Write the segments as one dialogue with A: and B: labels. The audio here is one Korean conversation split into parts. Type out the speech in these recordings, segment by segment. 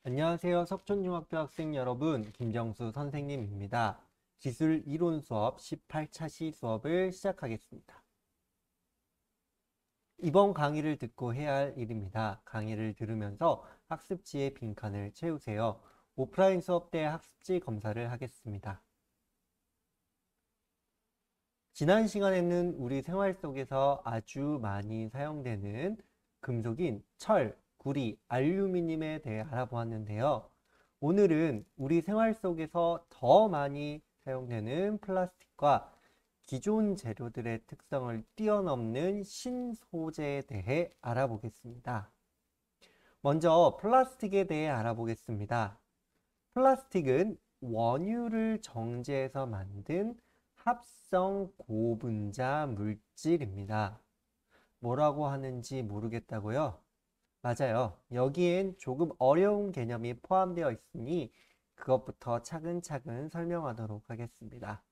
A: 안녕하세요. 석촌중학교 학생 여러분, 김정수 선생님입니다. 기술 이론 수업 18차 시 수업을 시작하겠습니다. 이번 강의를 듣고 해야 할 일입니다. 강의를 들으면서 학습지의 빈칸을 채우세요. 오프라인 수업 때 학습지 검사를 하겠습니다. 지난 시간에는 우리 생활 속에서 아주 많이 사용되는 금속인 철, 구리, 알루미늄에 대해 알아보았는데요. 오늘은 우리 생활 속에서 더 많이 사용되는 플라스틱과 기존 재료들의 특성을 뛰어넘는 신소재에 대해 알아보겠습니다. 먼저 플라스틱에 대해 알아보겠습니다. 플라스틱은 원유를 정제해서 만든 합성 고분자 물질입니다. 뭐라고 하는지 모르겠다고요? 맞아요. 여기엔 조금 어려운 개념이 포함되어 있으니 그것부터 차근차근 설명하도록 하겠습니다.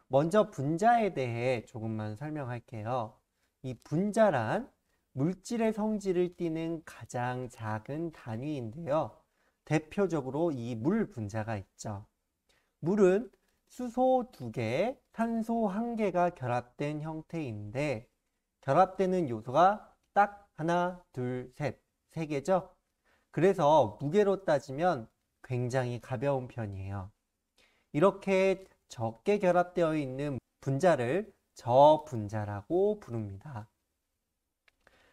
A: 먼저 분자에 대해 조금만 설명할게요. 이 분자란 물질의 성질을 띠는 가장 작은 단위인데요. 대표적으로 이 물 분자가 있죠. 물은 수소 2개, 탄소 1개가 결합된 형태인데 결합되는 요소가 딱 하나, 둘, 셋, 3개죠? 그래서 무게로 따지면 굉장히 가벼운 편이에요. 이렇게 적게 결합되어 있는 분자를 저분자라고 부릅니다.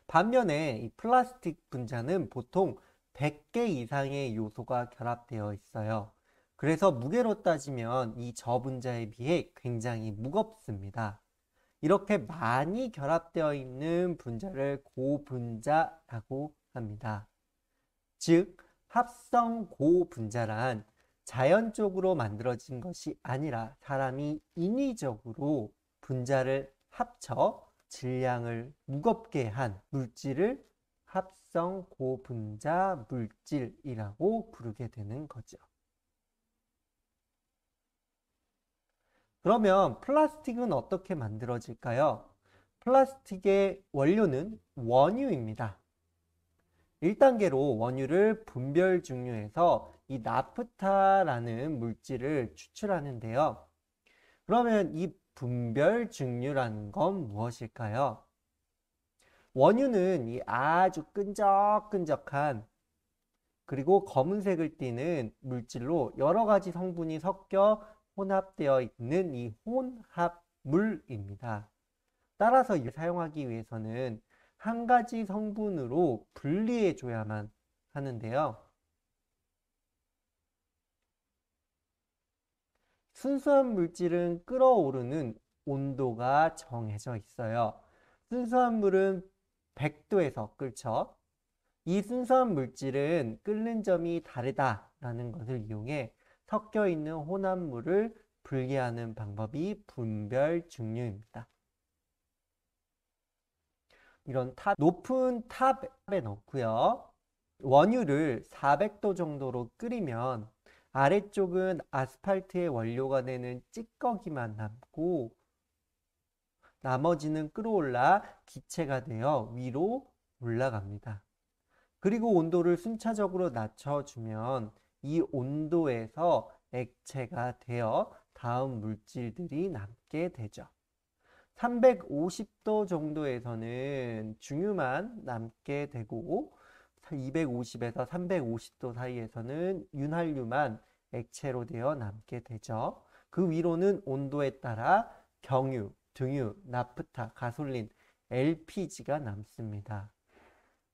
A: 반면에 이 플라스틱 분자는 보통 100개 이상의 요소가 결합되어 있어요. 그래서 무게로 따지면 이 저분자에 비해 굉장히 무겁습니다. 이렇게 많이 결합되어 있는 분자를 고분자라고 합니다. 즉, 합성 고분자란 자연적으로 만들어진 것이 아니라 사람이 인위적으로 분자를 합쳐 질량을 무겁게 한 물질을 합성 고분자 물질이라고 부르게 되는 거죠. 그러면 플라스틱은 어떻게 만들어질까요? 플라스틱의 원료는 원유입니다. 1단계로 원유를 분별 증류해서 이 나프타라는 물질을 추출하는데요. 그러면 이 분별 증류라는 건 무엇일까요? 원유는 이 아주 끈적끈적한 그리고 검은색을 띠는 물질로 여러 가지 성분이 섞여 혼합되어 있는 이 혼합물입니다. 따라서 이를 사용하기 위해서는 한 가지 성분으로 분리해 줘야만 하는데요. 순수한 물질은 끓어오르는 온도가 정해져 있어요. 순수한 물은 100도에서 끓죠. 이 순수한 물질은 끓는 점이 다르다라는 것을 이용해 섞여 있는 혼합물을 분리하는 방법이 분별 증류입니다. 이런 높은 탑에 넣고요. 원유를 400도 정도로 끓이면 아래쪽은 아스팔트의 원료가 되는 찌꺼기만 남고 나머지는 끓어올라 기체가 되어 위로 올라갑니다. 그리고 온도를 순차적으로 낮춰주면 이 온도에서 액체가 되어 다음 물질들이 남게 되죠. 350도 정도에서는 중유만 남게 되고 250에서 350도 사이에서는 윤활유만 액체로 되어 남게 되죠. 그 위로는 온도에 따라 경유, 등유, 나프타, 가솔린, LPG가 남습니다.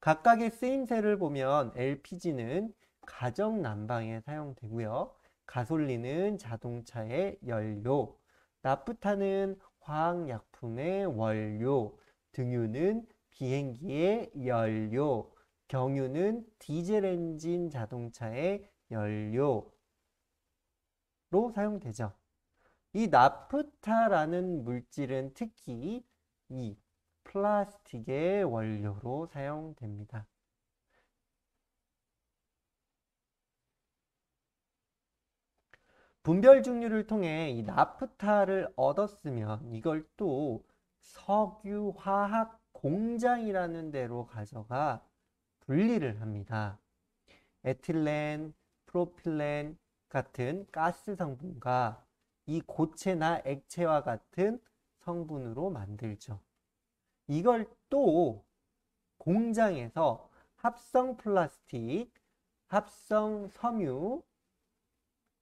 A: 각각의 쓰임새를 보면 LPG는 가정 난방에 사용되고요. 가솔린은 자동차의 연료, 나프타는 화학약품의 원료, 등유는 비행기의 연료, 경유는 디젤 엔진 자동차의 연료로 사용되죠. 이 나프타라는 물질은 특히 이 플라스틱의 원료로 사용됩니다. 분별 증류를 통해 이 나프타를 얻었으면 이걸 또 석유화학 공장이라는 데로 가져가 분리를 합니다. 에틸렌, 프로필렌 같은 가스 성분과 이 고체나 액체와 같은 성분으로 만들죠. 이걸 또 공장에서 합성 플라스틱, 합성 섬유,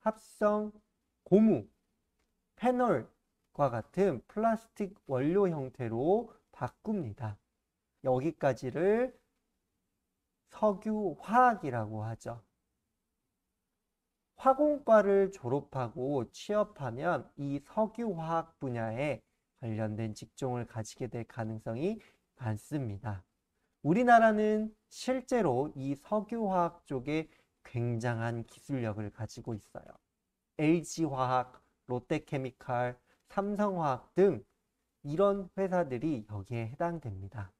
A: 합성 고무, 페놀과 같은 플라스틱 원료 형태로 바꿉니다. 여기까지를 석유화학이라고 하죠. 화공과를 졸업하고 취업하면 이 석유화학 분야에 관련된 직종을 가지게 될 가능성이 많습니다. 우리나라는 실제로 이 석유화학 쪽에 굉장한 기술력을 가지고 있어요. LG화학, 롯데케미칼, 삼성화학 등 이런 회사들이 여기에 해당됩니다.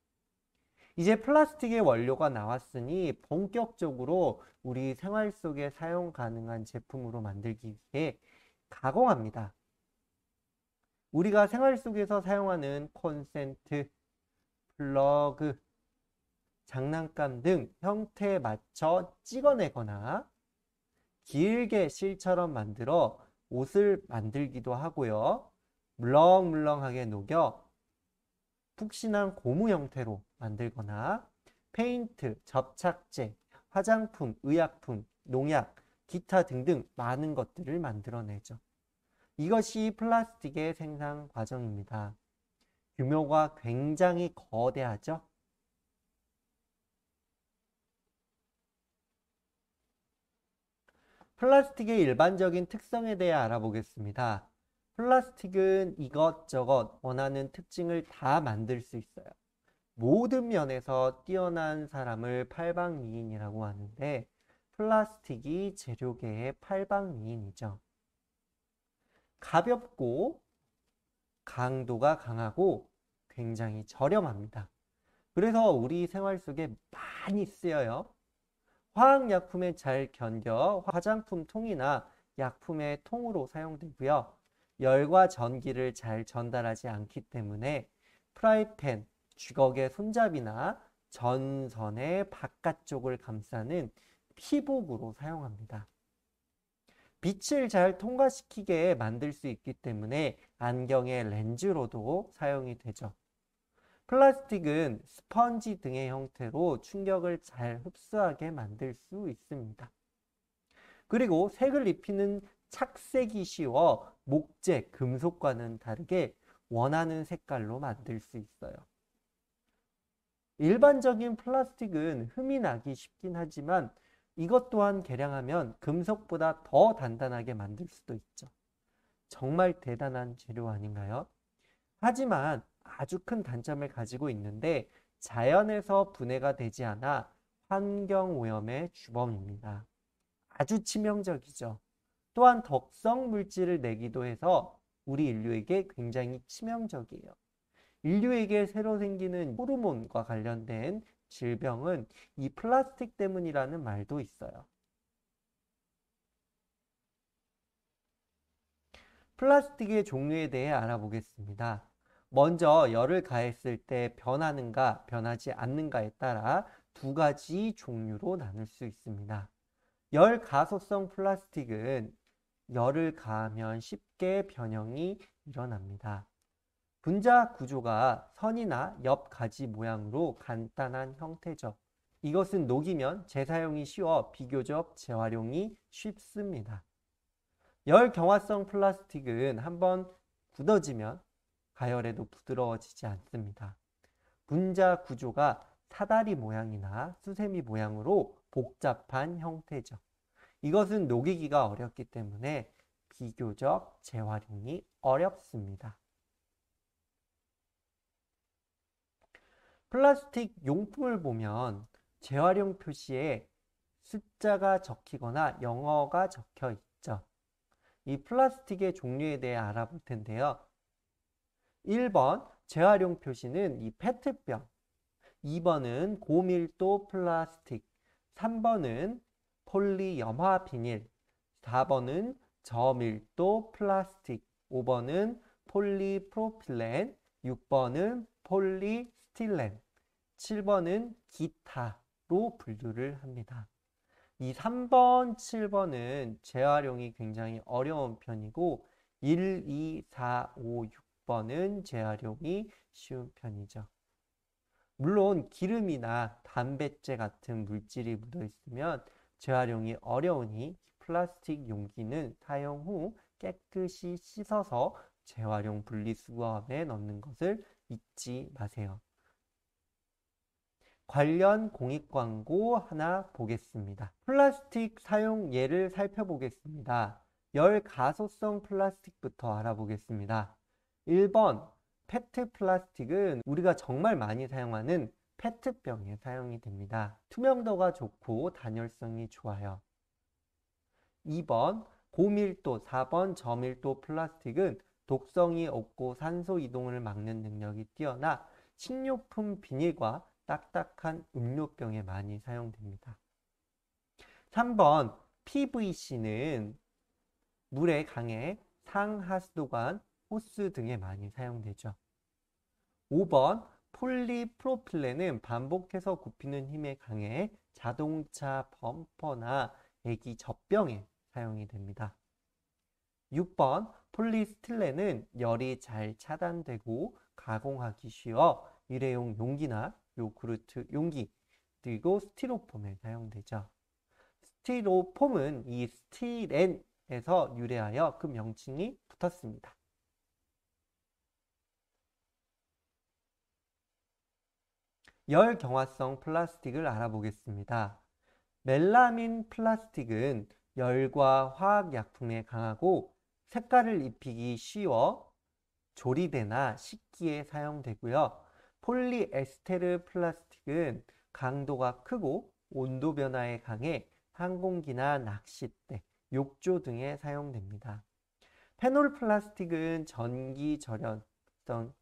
A: 이제 플라스틱의 원료가 나왔으니 본격적으로 우리 생활 속에 사용 가능한 제품으로 만들기 위해 가공합니다. 우리가 생활 속에서 사용하는 콘센트, 플러그, 장난감 등 형태에 맞춰 찍어내거나 길게 실처럼 만들어 옷을 만들기도 하고요. 물렁물렁하게 녹여 푹신한 고무 형태로 만들거나 페인트, 접착제, 화장품, 의약품, 농약, 기타 등등 많은 것들을 만들어내죠. 이것이 플라스틱의 생산 과정입니다. 규모가 굉장히 거대하죠. 플라스틱의 일반적인 특성에 대해 알아보겠습니다. 플라스틱은 이것저것 원하는 특징을 다 만들 수 있어요. 모든 면에서 뛰어난 사람을 팔방미인이라고 하는데 플라스틱이 재료계의 팔방미인이죠. 가볍고 강도가 강하고 굉장히 저렴합니다. 그래서 우리 생활 속에 많이 쓰여요. 화학약품에 잘 견뎌 화장품 통이나 약품의 통으로 사용되고요. 열과 전기를 잘 전달하지 않기 때문에 프라이팬, 주걱의 손잡이나 전선의 바깥쪽을 감싸는 피복으로 사용합니다. 빛을 잘 통과시키게 만들 수 있기 때문에 안경의 렌즈로도 사용이 되죠. 플라스틱은 스펀지 등의 형태로 충격을 잘 흡수하게 만들 수 있습니다. 그리고 색을 입히는 착색이 쉬워 목재, 금속과는 다르게 원하는 색깔로 만들 수 있어요. 일반적인 플라스틱은 흠이 나기 쉽긴 하지만 이것 또한 개량하면 금속보다 더 단단하게 만들 수도 있죠. 정말 대단한 재료 아닌가요? 하지만 아주 큰 단점을 가지고 있는데 자연에서 분해가 되지 않아 환경오염의 주범입니다. 아주 치명적이죠. 또한 독성 물질을 내기도 해서 우리 인류에게 굉장히 치명적이에요. 인류에게 새로 생기는 호르몬과 관련된 질병은 이 플라스틱 때문이라는 말도 있어요. 플라스틱의 종류에 대해 알아보겠습니다. 먼저 열을 가했을 때 변하는가 변하지 않는가에 따라 두 가지 종류로 나눌 수 있습니다. 열가소성 플라스틱은 열을 가하면 쉽게 변형이 일어납니다. 분자 구조가 선이나 옆 가지 모양으로 간단한 형태죠. 이것은 녹이면 재사용이 쉬워 비교적 재활용이 쉽습니다. 열경화성 플라스틱은 한번 굳어지면 가열에도 부드러워지지 않습니다. 분자 구조가 사다리 모양이나 수세미 모양으로 복잡한 형태죠. 이것은 녹이기가 어렵기 때문에 비교적 재활용이 어렵습니다. 플라스틱 용품을 보면 재활용 표시에 숫자가 적히거나 영어가 적혀 있죠. 이 플라스틱의 종류에 대해 알아볼 텐데요. 1번 재활용 표시는 이 페트병, 2번은 고밀도 플라스틱, 3번은 폴리염화 비닐, 4번은 저밀도 플라스틱, 5번은 폴리프로필렌, 6번은 폴리스틸렌, 7번은 기타로 분류를 합니다. 이 3번, 7번은 재활용이 굉장히 어려운 편이고 1, 2, 4, 5, 6번은 재활용이 쉬운 편이죠. 물론 기름이나 담뱃재 같은 물질이 묻어 있으면 재활용이 어려우니 플라스틱 용기는 사용 후 깨끗이 씻어서 재활용 분리수거함에 넣는 것을 잊지 마세요. 관련 공익 광고 하나 보겠습니다. 플라스틱 사용 예를 살펴보겠습니다. 열 가소성 플라스틱부터 알아보겠습니다. 1번 페트 플라스틱은 우리가 정말 많이 사용하는 페트병에 사용이 됩니다. 투명도가 좋고 단열성이 좋아요. 2번 고밀도, 4번 저밀도 플라스틱은 독성이 없고 산소 이동을 막는 능력이 뛰어나 식료품 비닐과 딱딱한 음료병에 많이 사용됩니다. 3번 PVC는 물에 강해 상하수도관, 호스 등에 많이 사용되죠. 5번 폴리프로필렌은 반복해서 굽히는 힘에 강해 자동차 범퍼나 애기 젖병에 사용이 됩니다. 6번 폴리스틸렌은 열이 잘 차단되고 가공하기 쉬워 일회용 용기나 요구르트 용기 그리고 스티로폼에 사용되죠. 스티로폼은 이 스티렌에서 유래하여 그 명칭이 붙었습니다. 열경화성 플라스틱을 알아보겠습니다. 멜라민 플라스틱은 열과 화학약품에 강하고 색깔을 입히기 쉬워 조리대나 식기에 사용되고요. 폴리에스테르 플라스틱은 강도가 크고 온도 변화에 강해 항공기나 낚싯대, 욕조 등에 사용됩니다. 페놀 플라스틱은 전기 절연성이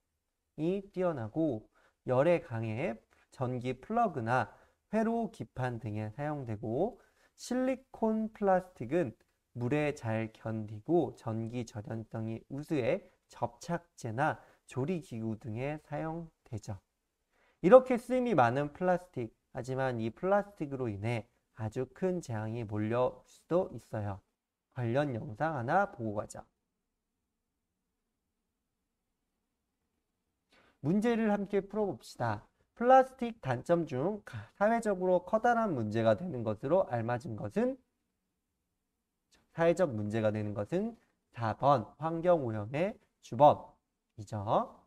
A: 뛰어나고 열에 강해 전기 플러그나 회로 기판 등에 사용되고 실리콘 플라스틱은 물에 잘 견디고 전기 절연성이 우수해 접착제나 조리기구 등에 사용되죠. 이렇게 쓰임이 많은 플라스틱, 하지만 이 플라스틱으로 인해 아주 큰 재앙이 몰려올 수도 있어요. 관련 영상 하나 보고 가죠. 문제를 함께 풀어봅시다. 플라스틱 단점 중 사회적으로 커다란 문제가 되는 것으로 알맞은 것은 사회적 문제가 되는 것은 4번 환경오염의 주범이죠.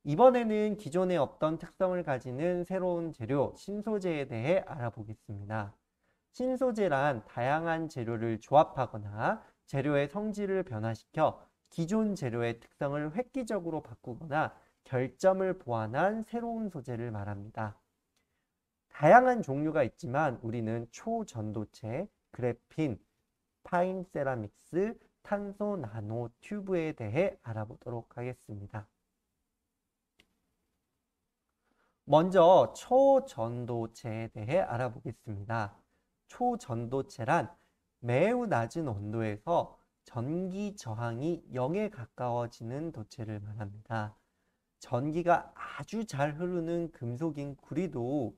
A: 이번에는 기존에 없던 특성을 가지는 새로운 재료, 신소재에 대해 알아보겠습니다. 신소재란 다양한 재료를 조합하거나 재료의 성질을 변화시켜 기존 재료의 특성을 획기적으로 바꾸거나 결점을 보완한 새로운 소재를 말합니다. 다양한 종류가 있지만 우리는 초전도체, 그래핀, 파인 세라믹스, 탄소 나노 튜브에 대해 알아보도록 하겠습니다. 먼저 초전도체에 대해 알아보겠습니다. 초전도체란 매우 낮은 온도에서 전기 저항이 0에 가까워지는 도체를 말합니다. 전기가 아주 잘 흐르는 금속인 구리도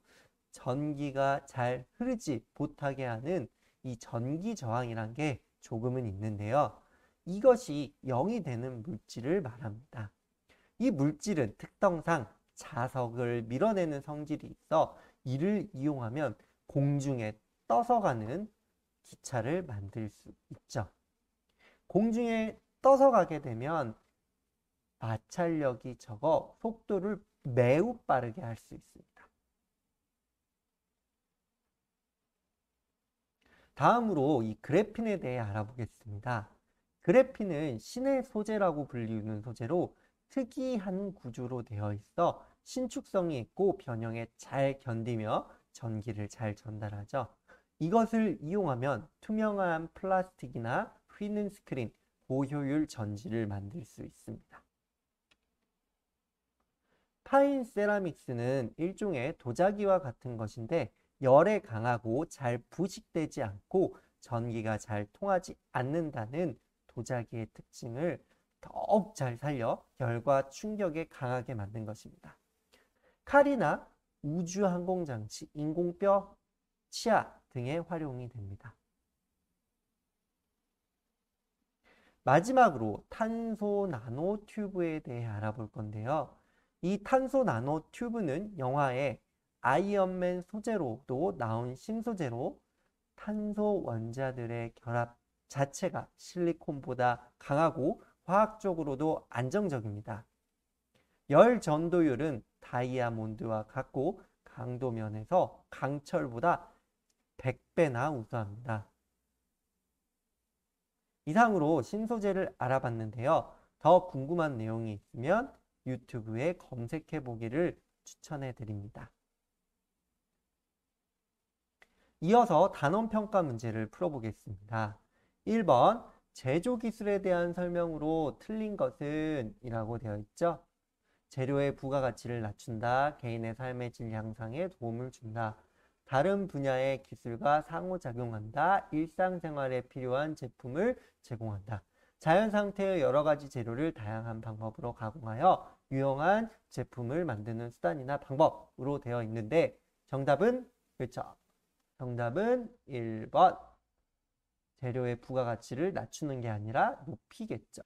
A: 전기가 잘 흐르지 못하게 하는 이 전기 저항이란 게 조금은 있는데요. 이것이 0이 되는 물질을 말합니다. 이 물질은 특성상 자석을 밀어내는 성질이 있어 이를 이용하면 공중에 떠서 가는 기차를 만들 수 있죠. 공중에 떠서 가게 되면 마찰력이 적어 속도를 매우 빠르게 할 수 있습니다. 다음으로 이 그래핀에 대해 알아보겠습니다. 그래핀은 신의 소재라고 불리는 소재로 특이한 구조로 되어 있어 신축성이 있고 변형에 잘 견디며 전기를 잘 전달하죠. 이것을 이용하면 투명한 플라스틱이나 휘는 스크린, 고효율 전지를 만들 수 있습니다. 파인 세라믹스는 일종의 도자기와 같은 것인데 열에 강하고 잘 부식되지 않고 전기가 잘 통하지 않는다는 도자기의 특징을 더욱 잘 살려 열과 충격에 강하게 만든 것입니다. 칼이나 우주항공장치, 인공뼈 치아 등에 활용이 됩니다. 마지막으로 탄소 나노 튜브에 대해 알아볼 건데요. 이 탄소 나노 튜브는 영화의 아이언맨 소재로도 나온 신소재로 탄소 원자들의 결합 자체가 실리콘보다 강하고 화학적으로도 안정적입니다. 열 전도율은 다이아몬드와 같고 강도 면에서 강철보다 100배나 우수합니다. 이상으로 신소재를 알아봤는데요. 더 궁금한 내용이 있으면 유튜브에 검색해 보기를 추천해 드립니다. 이어서 단원평가 문제를 풀어보겠습니다. 1번 제조기술에 대한 설명으로 틀린 것은 이라고 되어 있죠. 재료의 부가가치를 낮춘다. 개인의 삶의 질 향상에 도움을 준다. 다른 분야의 기술과 상호작용한다. 일상생활에 필요한 제품을 제공한다. 자연 상태의 여러 가지 재료를 다양한 방법으로 가공하여 유용한 제품을 만드는 수단이나 방법으로 되어 있는데 정답은 그렇죠. 정답은 1번. 재료의 부가가치를 낮추는 게 아니라 높이겠죠.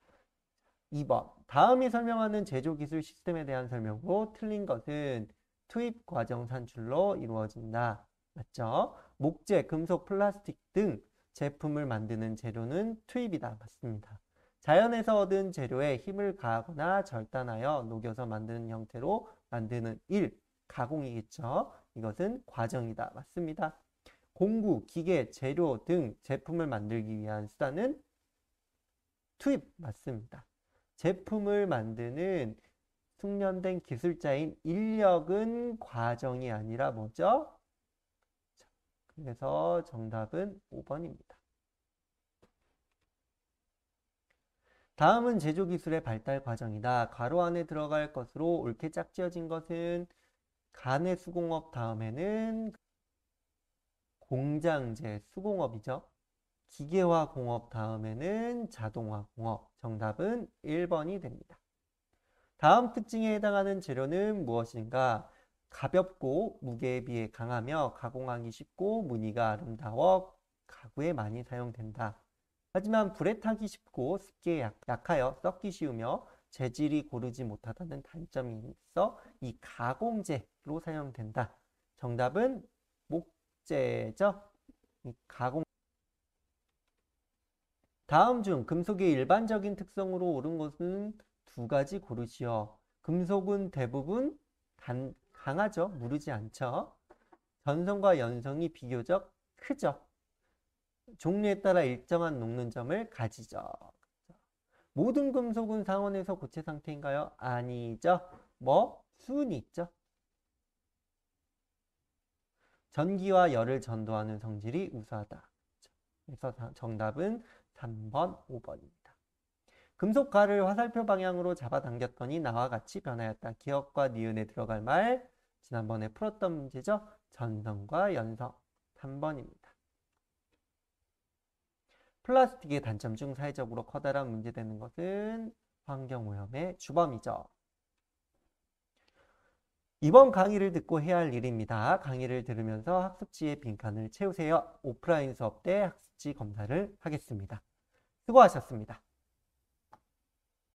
A: 2번. 다음이 설명하는 제조기술 시스템에 대한 설명으로 틀린 것은 투입 과정 산출로 이루어진다. 맞죠? 목재, 금속, 플라스틱 등 제품을 만드는 재료는 투입이다. 맞습니다. 자연에서 얻은 재료에 힘을 가하거나 절단하여 녹여서 만드는 형태로 만드는 일, 가공이겠죠. 이것은 과정이다. 맞습니다. 공구, 기계, 재료 등 제품을 만들기 위한 수단은 투입. 맞습니다. 제품을 만드는 숙련된 기술자인 인력은 과정이 아니라 뭐죠? 그래서 정답은 5번입니다. 다음은 제조기술의 발달 과정이다. 괄호 안에 들어갈 것으로 옳게 짝지어진 것은 간의 수공업 다음에는 공장제 수공업이죠. 기계화 공업 다음에는 자동화 공업. 정답은 1번이 됩니다. 다음 특징에 해당하는 재료는 무엇인가? 가볍고 무게에 비해 강하며 가공하기 쉽고 무늬가 아름다워 가구에 많이 사용된다. 하지만 불에 타기 쉽고 습기에 약하여 썩기 쉬우며 재질이 고르지 못하다는 단점이 있어 이 가공제로 사용된다. 정답은 목재죠. 이 가공. 다음 중 금속의 일반적인 특성으로 옳은 것은 두 가지 고르시오. 금속은 대부분 강하죠. 무르지 않죠. 전성과 연성이 비교적 크죠. 종류에 따라 일정한 녹는 점을 가지죠. 모든 금속은 상온에서 고체 상태인가요? 아니죠. 수은이 있죠. 전기와 열을 전도하는 성질이 우수하다. 그래서 정답은 3번, 5번입니다. 금속가를 화살표 방향으로 잡아당겼더니 나와 같이 변하였다. 기억과 니은에 들어갈 말 지난번에 풀었던 문제죠. 전성과 연성 3번입니다. 플라스틱의 단점 중 사회적으로 커다란 문제되는 것은 환경오염의 주범이죠. 이번 강의를 듣고 해야 할 일입니다. 강의를 들으면서 학습지의 빈칸을 채우세요. 오프라인 수업 때 학습지 검사를 하겠습니다. 수고하셨습니다.